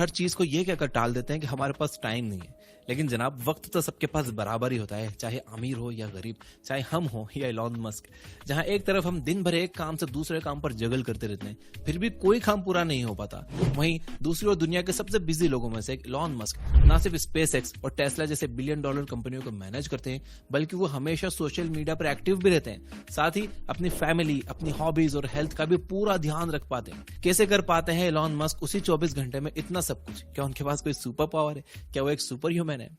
हर चीज को ये कहकर टाल देते हैं कि हमारे पास टाइम नहीं है। लेकिन जनाब, वक्त तो सबके पास बराबर ही होता है, चाहे अमीर हो या गरीब, चाहे हम हो या इलॉन मस्क। जहां एक तरफ हम दिन भर एक काम से दूसरे काम पर जगल करते रहते हैं, फिर भी कोई काम पूरा नहीं हो पाता, वहीं दूसरी ओर दुनिया के सबसे बिजी लोगों में से एक इलॉन मस्क ना सिर्फ स्पेसएक्स और टेस्ला जैसे बिलियन डॉलर कंपनियों को मैनेज करते हैं, बल्कि वो हमेशा सोशल मीडिया पर एक्टिव भी रहते हैं। साथ ही अपनी फैमिली, अपनी हॉबीज और हेल्थ का भी पूरा ध्यान रख पाते हैं। कैसे कर पाते हैं इलॉन मस्क उसी 24 घंटे में इतना सब कुछ? क्या उनके पास कोई सुपर पावर है? क्या वो एक सुपर ह्यूमन है?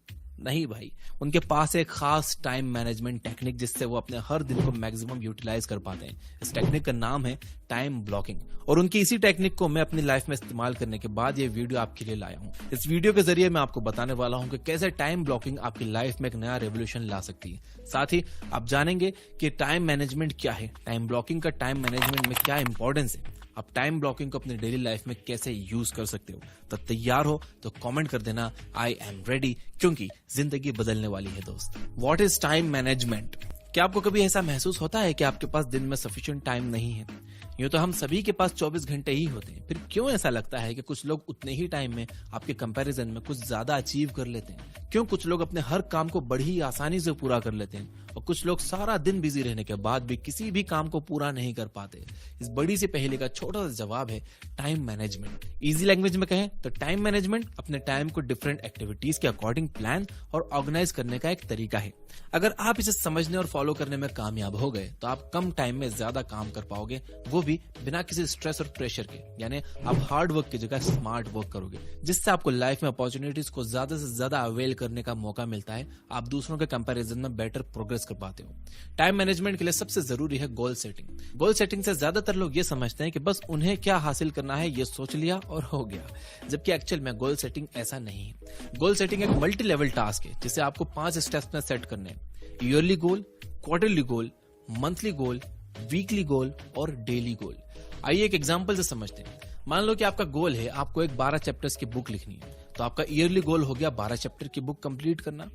नहीं भाई, उनके पास एक खास टाइम मैनेजमेंट टेक्निक जिससे वो अपने हर दिन को मैक्सिमम यूटिलाइज कर पाते हैं। इस टेक्निक का नाम है टाइम ब्लॉकिंग, और उनकी इसी टेक्निक को मैं अपनी लाइफ में इस्तेमाल करने के बाद ये वीडियो आपके लिए लाया हूँ। इस वीडियो के जरिए मैं आपको बताने वाला हूँ कि कैसे टाइम ब्लॉकिंग आपकी लाइफ में एक नया रेवोल्यूशन ला सकती है। साथ ही आप जानेंगे कि टाइम मैनेजमेंट क्या है, टाइम ब्लॉकिंग का टाइम मैनेजमेंट में क्या इंपॉर्टेंस है, आप टाइम ब्लॉकिंग को अपनी डेली लाइफ में कैसे यूज कर सकते हो। तो तैयार हो तो कमेंट कर देना आई एम रेडी, क्योंकि जिंदगी बदलने वाली है दोस्त। What is time management? क्या आपको कभी ऐसा महसूस होता है कि आपके पास दिन में सफिशिएंट टाइम नहीं है? यूं तो हम सभी के पास 24 घंटे ही होते हैं, फिर क्यों ऐसा लगता है कि कुछ लोग उतने ही टाइम में आपके कंपैरिजन में कुछ ज्यादा अचीव कर लेते हैं? क्यों कुछ लोग अपने हर काम को बड़ी आसानी से पूरा कर लेते हैं और कुछ लोग सारा दिन बिजी रहने के बाद भी किसी भी काम को पूरा नहीं कर पाते? इस बड़ी सी पहेली का छोटा सा जवाब है टाइम मैनेजमेंट। इजी लैंग्वेज में कहें तो टाइम मैनेजमेंट अपने टाइम को डिफरेंट एक्टिविटीज के अकॉर्डिंग प्लान और ऑर्गेनाइज करने का एक तरीका है। अगर आप इसे समझने और फॉलो करने में कामयाब हो गए तो आप कम टाइम में ज्यादा काम कर पाओगे, वो भी बिना किसी स्ट्रेस और प्रेशर के। यानी आप हार्ड वर्क की जगह स्मार्ट वर्क करोगे, जिससे आपको लाइफ में अपॉर्चुनिटीज को ज्यादा से ज्यादा अवेल करने का मौका मिलता है। आप दूसरों के कंपैरिजन में बेटर प्रोग्रेस कर पाते हो। टाइम मैनेजमेंट के लिए सबसे जरूरी है गोल सेटिंग। गोल सेटिंग से ज्यादातर लोग ये समझते हैं कि बस उन्हें क्या हासिल करना है ये सोच लिया और हो गया, जबकि एक्चुअल में गोल सेटिंग ऐसा नहीं है। गोल सेटिंग एक मल्टी लेवल टास्क है जिसे आपको 5 स्टेप्स में सेट करने हैं। ईयरली गोल, क्वार्टरली गोल, मंथली गोल, वीकली गोल और डेली गोल। आइए एक एग्जांपल से समझते हैं। मान लो कि आपका गोल है आपको एक 12 चैप्टर्स की बुक लिखनी है, तो आपका ईयरली गोल हो गया 12 चैप्टर की बुक कंप्लीट करना।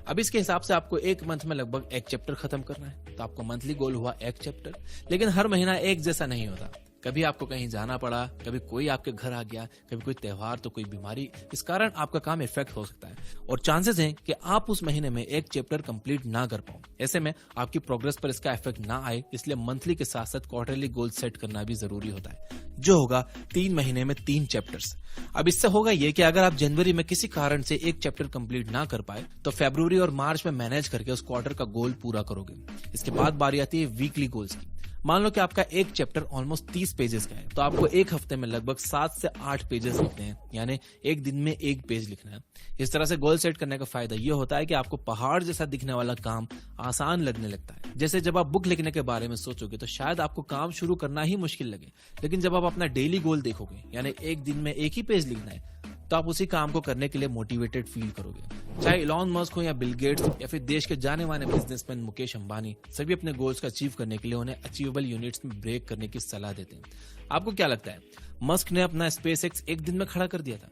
अब इसके हिसाब से आपको एक मंथ में लगभग एक चैप्टर खत्म करना है, तो आपको मंथली गोल हुआ एक चैप्टर। लेकिन हर महीना एक जैसा नहीं होता, कभी आपको कहीं जाना पड़ा, कभी कोई आपके घर आ गया, कभी कोई त्योहार तो कोई बीमारी, इस कारण आपका काम इफेक्ट हो सकता है और चांसेस हैं कि आप उस महीने में एक चैप्टर कंप्लीट ना कर पाओ। ऐसे में आपकी प्रोग्रेस पर इसका इफेक्ट ना आए, इसलिए मंथली के साथ साथ क्वार्टरली गोल सेट करना भी जरूरी होता है, जो होगा 3 महीने में 3 चैप्टर्स। अब इससे होगा ये कि अगर आप जनवरी में किसी कारण से एक चैप्टर कंप्लीट ना कर पाए तो फरवरी और मार्च में मैनेज करके उस क्वार्टर का गोल पूरा करोगे। इसके बाद बारी आती है वीकली गोल्स की। मान लो कि आपका एक चैप्टर ऑलमोस्ट 30 पेजेस का है, तो आपको एक हफ्ते में लगभग 7 से 8 पेजेस लिखने हैं, यानी एक दिन में एक पेज लिखना है। इस तरह से गोल सेट करने का फायदा यह होता है कि आपको पहाड़ जैसा दिखने वाला काम आसान लगने लगता है। जैसे जब आप बुक लिखने के बारे में सोचोगे तो शायद आपको काम शुरू करना ही मुश्किल लगे, लेकिन जब आप अपना डेली गोल देखोगे, यानी एक दिन में एक ही पेज लिखना है, तो आप उसी काम को करने के लिए मोटिवेटेड फील करोगे। चाहे इलॉन मस्क हो या बिल गेट्स या फिर देश के जाने माने बिजनेसमैन मुकेश अंबानी, सभी अपने गोल्स को अचीव करने के लिए उन्हें अचीवेबल यूनिट्स में ब्रेक करने की सलाह देते हैं। आपको क्या लगता है, मस्क ने अपना स्पेसएक्स एक दिन में खड़ा कर दिया था?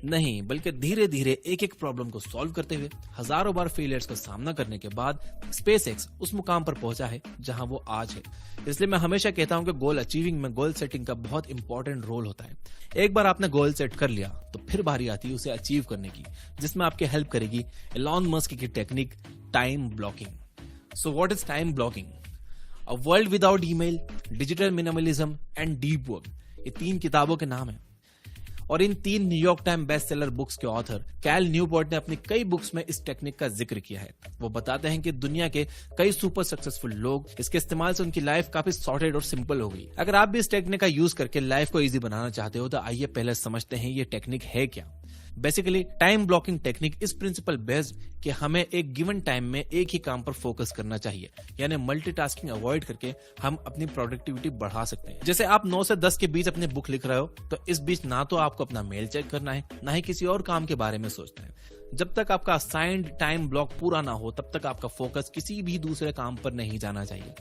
नहीं, बल्कि धीरे धीरे एक एक प्रॉब्लम को सॉल्व करते हुए हजारों बार फेलियर्स का सामना करने के बाद स्पेसएक्स उस मुकाम पर पहुंचा है जहां वो आज है। इसलिए मैं हमेशा कहता हूं कि गोल अचीविंग में गोल सेटिंग का बहुत इंपॉर्टेंट रोल होता है। एक बार आपने गोल सेट कर लिया तो फिर बारी आती है उसे अचीव करने की, जिसमें आपकी हेल्प करेगी इलॉन मस्क की technique time blocking. So what is time blocking? A world without email, digital minimalism and deep work, ये 3 किताबों के नाम है और इन 3 New York time best seller books के ऑथर कैल न्यूपोर्ट ने अपनी कई बुक्स में इस टेक्निक का जिक्र किया है। वो बताते हैं कि दुनिया के कई सुपर सक्सेसफुल लोग इसके इस्तेमाल से उनकी लाइफ काफी सॉर्टेड और सिंपल हो गई। अगर आप भी इस टेक्निक का यूज करके लाइफ को इजी बनाना चाहते हो तो आइए पहले समझते हैं ये टेक्निक है क्या। बेसिकली टाइम ब्लॉकिंग टेक्निक इस प्रिंसिपल बेस्ड कि हमें एक गिवन टाइम में एक ही काम पर फोकस करना चाहिए, यानी मल्टीटास्किंग अवॉइड करके हम अपनी प्रोडक्टिविटी बढ़ा सकते हैं। जैसे आप 9 से 10 के बीच अपनी बुक लिख रहे हो, तो इस बीच ना तो आपको अपना मेल चेक करना है, ना ही किसी और काम के बारे में सोचना है। जब तक आपका असाइंड टाइम ब्लॉक पूरा ना हो तब तक आपका फोकस किसी भी दूसरे काम पर नहीं जाना चाहिए।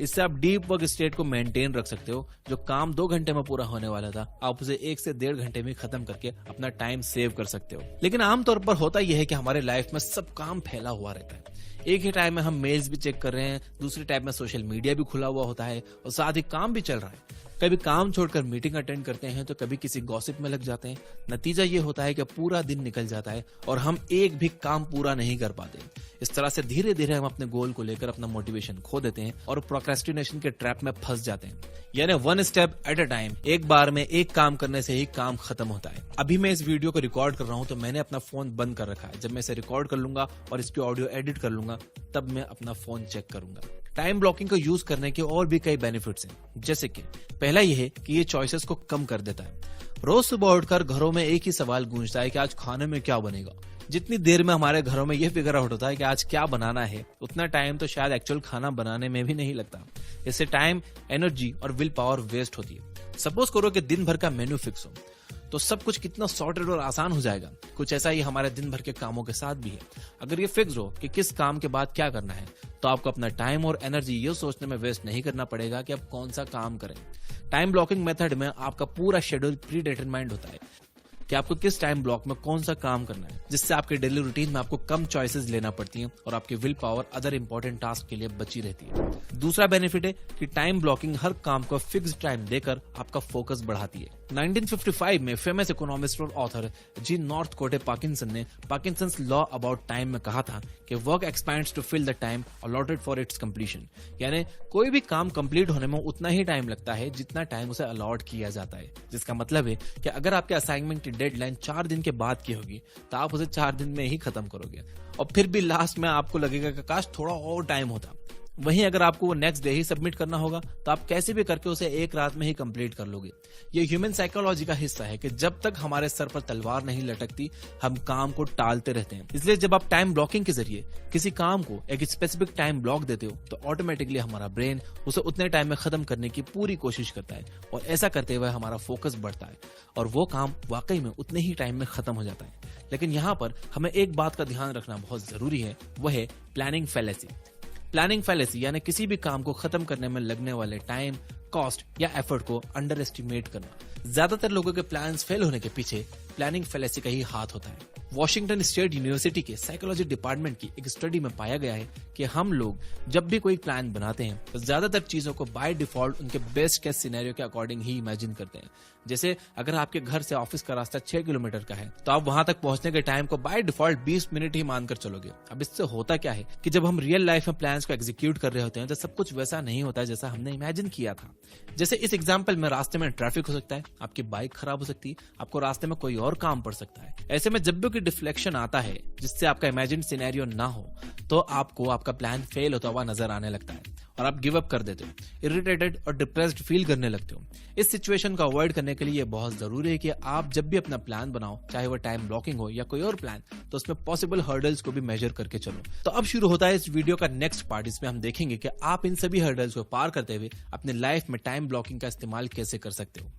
इससे आप डीप वर्क स्टेट को मेंटेन रख सकते हो। जो काम 2 घंटे में पूरा होने वाला था, आप उसे 1 से 1.5 घंटे में खत्म करके अपना टाइम सेव कर सकते हो। लेकिन आमतौर पर होता यह है कि हमारे लाइफ में सब काम फैला हुआ रहता है। एक ही टाइम में हम मेल्स भी चेक कर रहे हैं, दूसरे टाइम में सोशल मीडिया भी खुला हुआ होता है और साथ ही काम भी चल रहा है। कभी काम छोड़कर मीटिंग अटेंड करते हैं तो कभी किसी गॉसिप में लग जाते हैं। नतीजा ये होता है कि पूरा दिन निकल जाता है और हम एक भी काम पूरा नहीं कर पाते। इस तरह से धीरे धीरे हम अपने गोल को लेकर अपना मोटिवेशन खो देते हैं और प्रोक्रेस्टिनेशन के ट्रैप में फंस जाते हैं। यानी one step at a time, एक बार में एक काम करने से ही काम खत्म होता है। अभी मैं इस वीडियो को रिकॉर्ड कर रहा हूं तो मैंने अपना फोन बंद कर रखा है। जब मैं इसे रिकॉर्ड कर लूंगा और इसकी ऑडियो एडिट कर लूंगा तब मैं अपना फोन चेक करूंगा। टाइम ब्लॉकिंग को यूज करने के और भी कई बेनिफिट्स हैं, जैसे कि पहला यह है कि ये चॉइसेस को कम कर देता है। रोज सुबह उठकर घरों में एक ही सवाल गूंजता है कि आज खाने में क्या बनेगा। जितनी देर में हमारे घरों में यह फिगर आउट होता है कि आज क्या बनाना है, उतना टाइम तो शायद एक्चुअल खाना बनाने में भी नहीं लगता। इससे टाइम, एनर्जी और विल पावर वेस्ट होती है। सपोज करो कि दिन भर का मेन्यू फिक्स हो तो सब कुछ कितना सॉर्टेड और आसान हो जाएगा। कुछ ऐसा ही हमारे दिन भर के कामों के साथ भी है। अगर ये फिक्स हो कि किस काम के बाद क्या करना है तो आपको अपना टाइम और एनर्जी ये सोचने में वेस्ट नहीं करना पड़ेगा कि आप कौन सा काम करें। टाइम ब्लॉकिंग मेथड में आपका पूरा शेड्यूल प्री डिटरमाइंड होता है कि आपको किस टाइम ब्लॉक में कौन सा काम करना है, जिससे आपके डेली रूटीन में आपको कम चॉइसेस लेना पड़ती हैं और आपकी will power other important task के लिए बची रहती है। दूसरा बेनिफिट है कि टाइम ब्लॉकिंग हर काम को फिक्स्ड टाइम देकर आपका फोकस बढ़ाती है। 1955 में फेमस इकोनॉमिस्ट और ऑथर जी नॉर्थकोट पार्किंसन ने पार्किंसंस लॉ अबाउट टाइम में कहा था कि work expands to fill the time allotted for its completion. यानी कोई भी काम कंप्लीट होने में उतना ही टाइम लगता है जितना टाइम उसे अलॉट किया जाता है। जिसका मतलब है कि अगर आपके असाइनमेंट की डेडलाइन 4 दिन के बाद की होगी तो आप उसे 4 दिन में ही खत्म करोगे और फिर भी लास्ट में आपको लगेगा कि काश थोड़ा और टाइम होता। वहीं अगर आपको वो नेक्स्ट डे ही सबमिट करना होगा तो आप कैसे भी करके उसे एक रात में ही कंप्लीट कर लोगे। ये ह्यूमन साइकोलॉजी का हिस्सा है कि जब तक हमारे सर पर तलवार नहीं लटकती हम काम को टालते रहते हैं। इसलिए जब आप टाइम ब्लॉकिंग के जरिए किसी काम को एक स्पेसिफिक टाइम ब्लॉक देते हो तो ऑटोमेटिकली हमारा ब्रेन उसे उतने टाइम में खत्म करने की पूरी कोशिश करता है और ऐसा करते हुए हमारा फोकस बढ़ता है और वो काम वाकई में उतने ही टाइम में खत्म हो जाता है। लेकिन यहाँ पर हमें एक बात का ध्यान रखना बहुत जरूरी है, वो है प्लानिंग फैलेसी। प्लानिंग फैलेसी यानी किसी भी काम को खत्म करने में लगने वाले टाइम, कॉस्ट या एफर्ट को अंडर एस्टिमेट करना। ज्यादातर लोगों के प्लान्स फेल होने के पीछे प्लानिंग फैलेसी का ही हाथ होता है। वॉशिंगटन स्टेट यूनिवर्सिटी के साइकोलॉजी डिपार्टमेंट की एक स्टडी में पाया गया है कि हम लोग जब भी कोई प्लान बनाते हैं तो ज्यादातर चीजों को बाय डिफॉल्ट उनके बेस्ट केस सिनेरियो के अकॉर्डिंग ही इमेजिन करते हैं। जैसे अगर आपके घर से ऑफिस का रास्ता 6 किलोमीटर का है तो आप वहां तक पहुंचने के टाइम को बाय डिफॉल्ट 20 मिनट ही मानकर चलोगे। अब इससे होता क्या है कि जब हम रियल लाइफ में प्लान्स को एग्जीक्यूट कर रहे होते हैं तो सब कुछ वैसा नहीं होता जैसा हमने इमेजिन किया था। जैसे इस एग्जाम्पल में रास्ते में ट्रैफिक हो सकता है, आपकी बाइक खराब हो सकती है, आपको रास्ते में कोई और काम पड़ सकता है। ऐसे में जब भी कोई डिफ्लेक्शन आता है जिससे आपका इमेजिन सिनेरियो ना हो तो आपको आपका प्लान फेल होता हुआ नजर आने लगता है और आप गिव अप कर देते हो, इरिटेटेड और डिप्रेस्ड फील करने लगते हो। इस सिचुएशन को अवॉइड करने के लिए ये बहुत जरूरी है कि आप जब भी अपना प्लान बनाओ, चाहे वो टाइम ब्लॉकिंग हो या कोई और प्लान, तो उसमें पॉसिबल हर्डल्स को भी मेजर करके चलो। तो अब शुरू होता है इस वीडियो का नेक्स्ट पार्ट। इसमें हम देखेंगे कि आप इन सभी हर्डल्स को पार करते हुए अपने लाइफ में टाइम ब्लॉकिंग का इस्तेमाल कैसे कर सकते हो।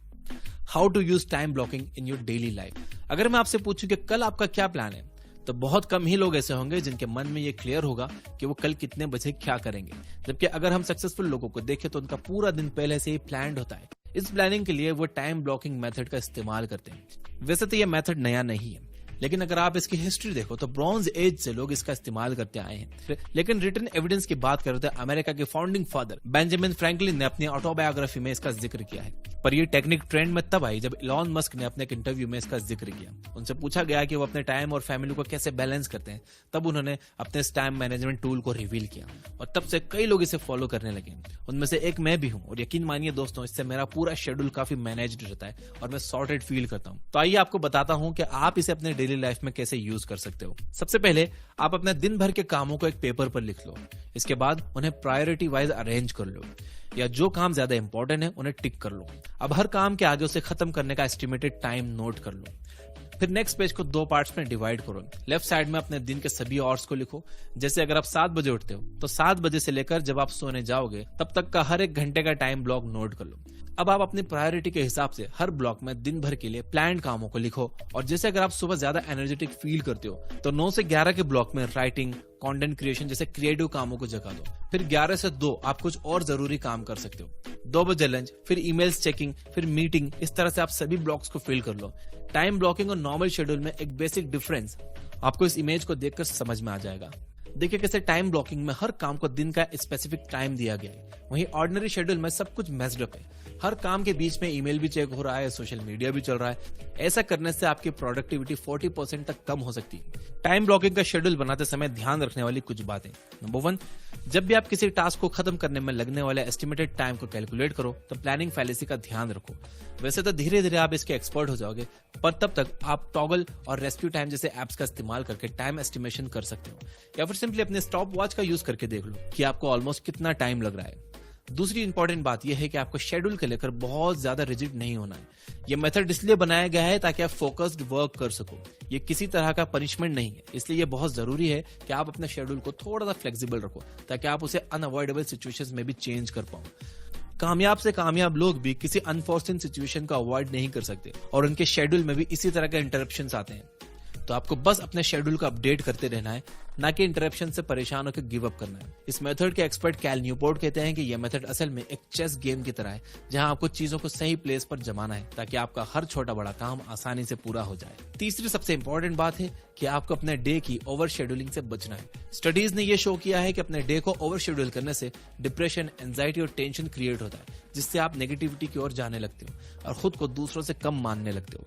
How to use time blocking in your daily life. अगर मैं आपसे पूछूं कि कल आपका क्या प्लान है तो बहुत कम ही लोग ऐसे होंगे जिनके मन में ये क्लियर होगा कि वो कल कितने बजे क्या करेंगे। जबकि अगर हम सक्सेसफुल लोगों को देखें तो उनका पूरा दिन पहले से ही प्लान्ड होता है। इस प्लानिंग के लिए वो टाइम ब्लॉकिंग मेथड का इस्तेमाल करते हैं। वैसे तो ये मेथड नया नहीं है, लेकिन अगर आप इसकी हिस्ट्री देखो तो ब्रॉन्ज एज से लोग इसका इस्तेमाल करते आए हैं। लेकिन रिटन एविडेंस की बात करें तो अमेरिका के फाउंडिंग फादर बेंजामिन फ्रैंकलिन ने अपनी ऑटोबायोग्राफी में इसका जिक्र किया है। पर यह टेक्निक ट्रेंड में तब आई जब इलॉन मस्क ने अपने एक इंटरव्यू में इसका जिक्र किया। उनसे पूछा गया कि वो अपने टाइम और फैमिली को कैसे बैलेंस करते हैं, तब उन्होंने अपने टाइम मैनेजमेंट टूल को रिवील किया और तब से कई लोग इसे फॉलो करने लगे। उनमें से एक मैं भी हूं और यकीन मानिए दोस्तों, इससे मेरा पूरा शेड्यूल काफी मैनेज्ड रहता है और मैं सॉर्टेड फील करता हूं। तो आइए आपको बताता हूं कि आप इसे अपने डेली लाइफ में कैसे यूज कर सकते हो। सबसे पहले आप अपने दिन भर के कामों को एक पेपर पर लिख लो। इसके बाद उन्हें प्रायोरिटी वाइज अरेंज कर लो, या जो काम ज्यादा इंपॉर्टेंट है उन्हें टिक कर लो। अब हर काम के आगे उसे खत्म करने का एस्टिमेटेड टाइम नोट कर लो। फिर नेक्स्ट पेज को 2 पार्ट्स में डिवाइड करो। लेफ्ट साइड में अपने दिन के सभी आवर्स को लिखो। जैसे अगर आप 7 बजे उठते हो तो 7 बजे से लेकर जब आप सोने जाओगे तब तक का हर एक घंटे का टाइम ब्लॉक नोट कर लो। अब आप अपनी प्रायोरिटी के हिसाब से हर ब्लॉक में दिन भर के लिए प्लान्ड कामों को लिखो। और जैसे अगर आप सुबह ज्यादा एनर्जेटिक फील करते हो तो 9 से 11 के ब्लॉक में राइटिंग, कंटेंट क्रिएशन जैसे क्रिएटिव कामों को जगह दो। फिर 11 से 2 आप कुछ और जरूरी काम कर सकते हो। 2 बजे लंच, फिर ईमेल्स चेकिंग, फिर मीटिंग। इस तरह से आप सभी ब्लॉक्स को फिल कर लो। टाइम ब्लॉकिंग और नॉर्मल शेड्यूल में एक बेसिक डिफरेंस आपको इस इमेज को देखकर समझ में आ जाएगा। देखिए कैसे टाइम ब्लॉकिंग में हर काम को दिन का स्पेसिफिक टाइम दिया गया है, वहीं ऑर्डिनरी शेड्यूल में सब कुछ मेस्ड अप है। हर काम के बीच में ईमेल भी चेक हो रहा है, सोशल मीडिया भी चल रहा है। ऐसा करने से आपकी प्रोडक्टिविटी 40% तक कम हो सकती है। टाइम ब्लॉकिंग का शेड्यूल बनाते समय ध्यान रखने वाली कुछ बातें। नंबर 1, जब भी आप किसी टास्क को खत्म करने में लगने वाले एस्टिमेटेड टाइम को कैलकुलेट करो तो प्लानिंग फैलेसी का ध्यान रखो। वैसे तो धीरे धीरे आप इसके एक्सपर्ट हो जाओगे, पर तब तक आप टॉगल और रेस्क्यू टाइम जैसे एप्स का इस्तेमाल करके टाइम एस्टिमेशन कर सकते हो, या फिर सिंपली अपने स्टॉप वॉच का यूज करके देख लो कि आपको ऑलमोस्ट कितना टाइम लग रहा है। दूसरी इंपॉर्टेंट बात यह है कि आपको शेड्यूल के लेकर बहुत ज्यादा रिजिड नहीं होना है। यह मेथड इसलिए बनाया गया है ताकि आप फोकस्ड वर्क कर सको। ये किसी तरह का पनिशमेंट नहीं है, इसलिए यह बहुत जरूरी है कि आप अपने शेड्यूल को थोड़ा सा फ्लेक्सिबल रखो ताकि आप उसे अनअवॉइडेबल सिचुएशंस में भी चेंज कर पाओ। कामयाब से कामयाब लोग भी किसी अनफॉर्चुनेट सिचुएशन को अवॉइड नहीं कर सकते और उनके शेड्यूल में भी इसी तरह के इंटरप्शंस आते हैं। तो आपको बस अपने शेड्यूल को अपडेट करते रहना है, ना कि इंटरप्शन से परेशान होकर गिव अप करना है। इस मेथड के एक्सपर्ट कैल न्यूपोर्ट कहते हैं कि यह मेथड असल में एक चेस गेम की तरह है, जहां आपको चीजों को सही प्लेस पर जमाना है ताकि आपका हर छोटा बड़ा काम आसानी से पूरा हो जाए। तीसरी सबसे इंपॉर्टेंट बात है कि आपको अपने डे की ओवर शेड्यूलिंग से बचना है। स्टडीज ने यह शो किया है कि अपने डे को ओवर शेड्यूल करने से डिप्रेशन, एंजाइटी और टेंशन क्रिएट होता है, जिससे आप नेगेटिविटी की ओर जाने लगते हो और खुद को दूसरों से कम मानने लगते हो।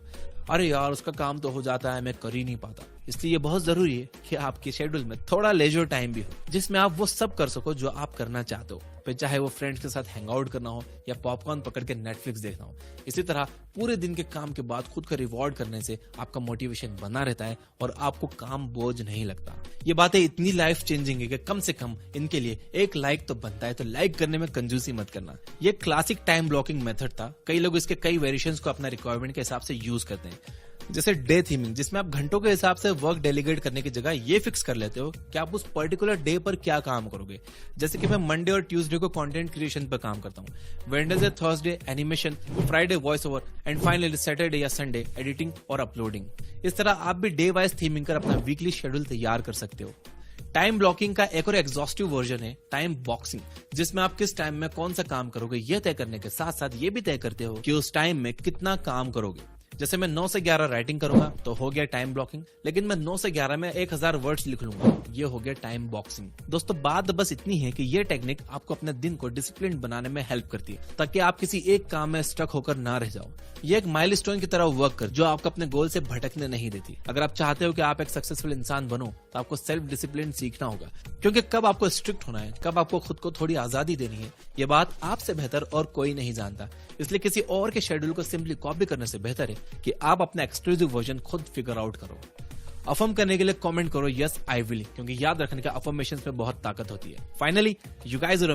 अरे यार, उसका काम तो हो जाता है, मैं कर ही नहीं पाता। इसलिए ये बहुत जरूरी है कि आपके शेड्यूल में थोड़ा लेजर टाइम भी हो, जिसमें आप वो सब कर सको जो आप करना चाहते हो, फिर चाहे वो फ्रेंड्स के साथ हैंग आउट करना हो या पॉपकॉर्न पकड़ के नेटफ्लिक्स देखना हो। इसी तरह पूरे दिन के काम के बाद खुद को रिवॉर्ड करने से आपका मोटिवेशन बना रहता है और आपको काम बोझ नहीं लगता। ये बातें इतनी लाइफ चेंजिंग है कि कम से कम इनके लिए एक लाइक तो बनता है, तो लाइक करने में कंजूसी मत करना। ये क्लासिक टाइम ब्लॉकिंग मेथड था। कई लोग इसके कई वेरिएशंस को अपना रिक्वायरमेंट के हिसाब से यूज करते हैं, जैसे डे थीमिंग, जिसमें आप घंटों के हिसाब से वर्क डेलीगेट करने की जगह ये फिक्स कर लेते हो कि आप उस पर्टिकुलर डे पर क्या काम करोगे। जैसे कि मैं मंडे और ट्यूसडे को कंटेंट क्रिएशन पर काम करता हूँ, Wednesday Thursday animation, Friday voice over and finally Saturday या संडे एडिटिंग और अपलोडिंग। इस तरह आप भी डे वाइज थीमिंग कर अपना वीकली शेड्यूल तैयार कर सकते हो। टाइम ब्लॉकिंग का एक और एग्जॉस्टिव वर्जन है टाइम बॉक्सिंग, जिसमें आप किस टाइम में कौन सा काम करोगे यह तय करने के साथ साथ ये भी तय करते हो कि उस टाइम में कितना काम करोगे। जैसे मैं 9 से 11 राइटिंग करूंगा तो हो गया टाइम ब्लॉकिंग, लेकिन मैं 9 से 11 में 1000 वर्ड्स लिख लूंगा, ये हो गया टाइम बॉक्सिंग। दोस्तों, बात बस इतनी है कि ये टेक्निक आपको अपने दिन को डिसिप्लिन बनाने में हेल्प करती है, ताकि आप किसी एक काम में स्टक होकर ना रह जाओ। ये एक माइलस्टोन की तरह वर्क कर जो आपको अपने गोल से भटकने नहीं देती। अगर आप चाहते हो कि आप एक सक्सेसफुल इंसान बनो तो आपको सेल्फ डिसिप्लिन सीखना होगा, क्योंकि कब आपको स्ट्रिक्ट होना है, कब आपको खुद को थोड़ी आजादी देनी है, ये बात आपसे बेहतर और कोई नहीं जानता। इसलिए किसी और के शेड्यूल को सिंपली कॉपी करने से बेहतर है कि आप अपना एक्सक्लूसिव वर्जन खुद फिगर आउट करो। अफर्म करने के लिए कमेंट करो यस आई विल, क्योंकि याद रखने का अफर्मेशंस में बहुत ताकत होती है। Finally, you guys are